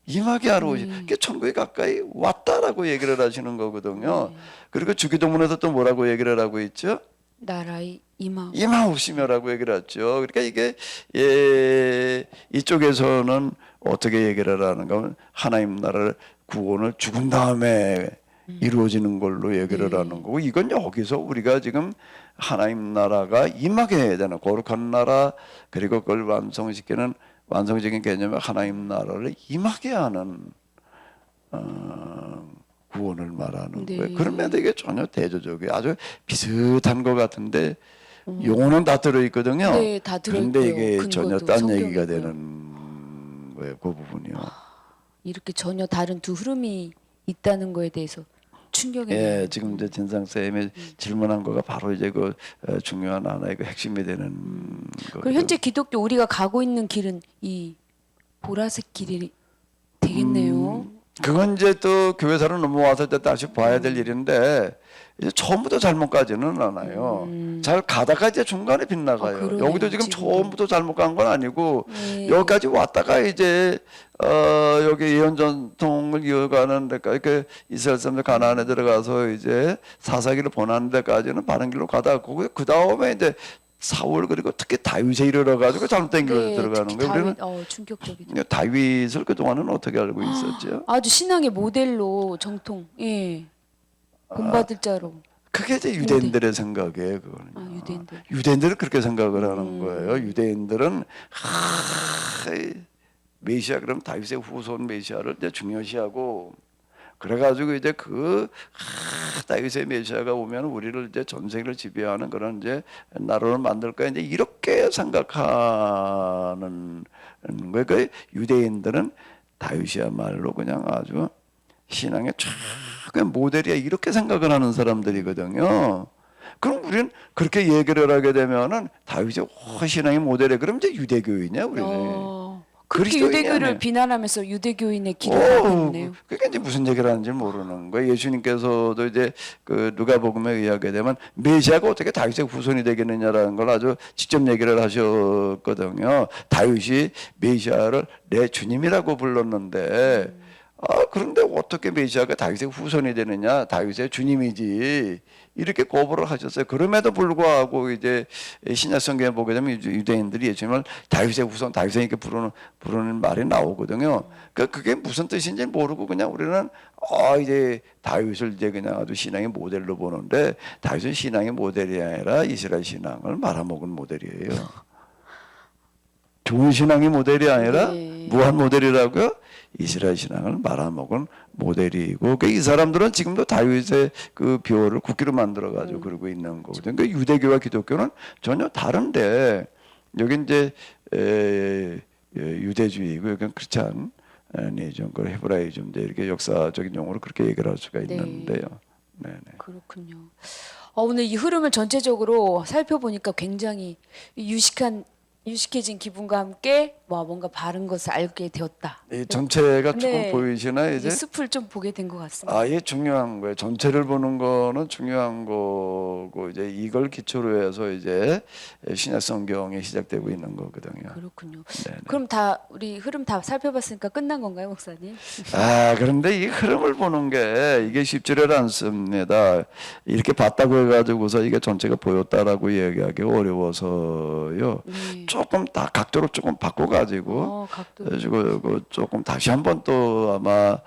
임하게 하러 오시는 게 천국에 가까이 왔다라고 얘기를 하시는 거거든요. 그리고 주기도문에서 또 뭐라고 얘기를 하고 있죠? 나라의 임하오시며라고 얘기를 하죠. 그러니까 이게 이쪽에서는 어떻게 얘기를 하는가 하면 하나님 나라를 구원을 죽은 다음에 이루어지는 걸로 얘기를 하는 거고, 이건 여기서 우리가 지금 하나님 나라가 임하게 해야 되는 거룩한 나라, 그리고 그걸 완성시키는 완성적인 개념의 하나님 나라를 임하게 하는 구원을 말하는 거예요. 그러면 이게 전혀 대조적이에요. 아주 비슷한 것 같은데 용어는 다 들어있거든요. 네, 다 그런데 들어있고요. 이게 전혀 근거도 딴 얘기가 성경이고요. 되는 거예요. 그 부분이요. 이렇게 전혀 다른 두 흐름이 있다는 거에 대해서 충격이 나요. 지금 이제 진상 쌤이 질문한 거가 바로 이제 그 중요한 하나의 그 핵심이 되는 그리고 거죠. 현재 기독교 우리가 가고 있는 길은 이 보라색 길이 되겠네요. 그건 이제 또 교회사로 넘어와서 이제 다시 봐야 될 일인데 이제 처음부터 잘못 가지는 않아요. 잘 가다가 이제 중간에 빗나가요. 그러네요, 여기도 지금 지금도. 처음부터 잘못 간 건 아니고 네. 여기까지 왔다가 이제 여기 예언 전통을 이어가는 데까 이렇게 이스라엘 사람들 가나안에 들어가서 이제 사사기를 보내는 데까지는 바른 길로 가다가 그 다음에 이제 사울 그리고 특히 다윗에 이르러 가지고 잘못된 길로 들어가는 특히 거예요. 우리는 충격적이다. 다윗을 그 동안은 어떻게 알고 있었죠? 아주 신앙의 모델로 정통. 예. 본받을 자로. 그게 이제 유대인들의 생각이에요. 그거는. 유대인들. 유대인들은 그렇게 생각을 하는 거예요. 유대인들은 메시아 그럼 다윗의 후손 메시아를 이제 중요시하고 그래가지고 이제 다윗의 메시아가 오면 우리를 이제 전 세계를 지배하는 그런 이제 나라를 만들 거야. 이제 이렇게 생각하는 거예요. 그 유대인들은 다윗이야말로 그냥 아주 신앙의 최고의 모델이야 이렇게 생각을 하는 사람들이거든요. 그럼 우리는 그렇게 얘기를 하게 되면은 다윗의 신앙의 모델이 그럼 이제 유대교인이야 우리는. 그렇게 그리스도인이 유대교를 아니에요. 비난하면서 유대교인의 길을 가고 있네요. 그게 이제 무슨 얘기를 하는지 모르는 거예요. 예수님께서도 이제 그 누가복음에 의하게 되면 메시아가 어떻게 다윗의 후손이 되겠느냐라는 걸 아주 직접 얘기를 하셨거든요. 다윗이 메시아를 내 주님이라고 불렀는데 그런데 어떻게 메시아가 다윗의 후손이 되느냐? 다윗의 주님이지. 이렇게 거부를 하셨어요. 그럼에도 불구하고 이제 신약 성경에 보게 되면 유대인들이 예수님을 다윗의 후손, 다윗의 이렇게 부르는 말이 나오거든요. 그러니까 그게 무슨 뜻인지 모르고 그냥 우리는 이제 다윗을 이제 그냥 아주 신앙의 모델로 보는데 다윗은 신앙의 모델이 아니라 이스라엘 신앙을 말아먹은 모델이에요. 좋은 신앙의 모델이 아니라 무한 모델이라고요? 이스라엘 신앙을 말아먹은 모델이고 이 사람들은 지금도 다윗의 그 벼를 국기로 만들어 가지고 그러고 있는 거거든요. 그러니까 유대교와 기독교는 전혀 다른데 여기 이제 유대주의고 여기는 크리스찬이즘, 그 헤브라이즘 이렇게 역사적인 용어로 그렇게 얘기를 할 수가 있는데요. 네네. 그렇군요. 오늘 이 흐름을 전체적으로 살펴보니까 굉장히 유식해진 기분과 함께 뭔가 바른 것을 알게 되었다. 이 전체가 조금 보이시나요 이제? 숲을 좀 보게 된 것 같습니다. 이게 중요한 거예요. 전체를 보는 거는 중요한 거고 이제 이걸 기초로 해서 이제 신약 성경이 시작되고 있는 거거든요. 그렇군요. 네네. 그럼 우리 흐름 다 살펴봤으니까 끝난 건가요, 목사님? 그런데 이 흐름을 보는 게 이게 쉽지를 않습니다. 이렇게 봤다고 해가지고서 이게 전체가 보였다라고 얘기하기 어려워서요. 조금 다 각도로 조금 바꿔가지고 그래가지고 조금 다시 한번 또 아마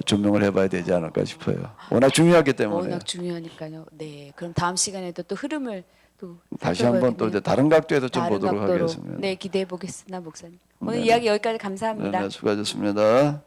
조명을 해봐야 되지 않을까 싶어요. 워낙 중요하기 때문에. 워낙 중요하니까요. 네, 그럼 다음 시간에도 또 흐름을 또 다시 한번 또 이제 다른 각도에서 좀 다른 보도록 각도로, 하겠습니다. 네, 기대해 보겠습니다, 목사님. 오늘 네네. 이야기 여기까지 감사합니다. 네, 수고하셨습니다.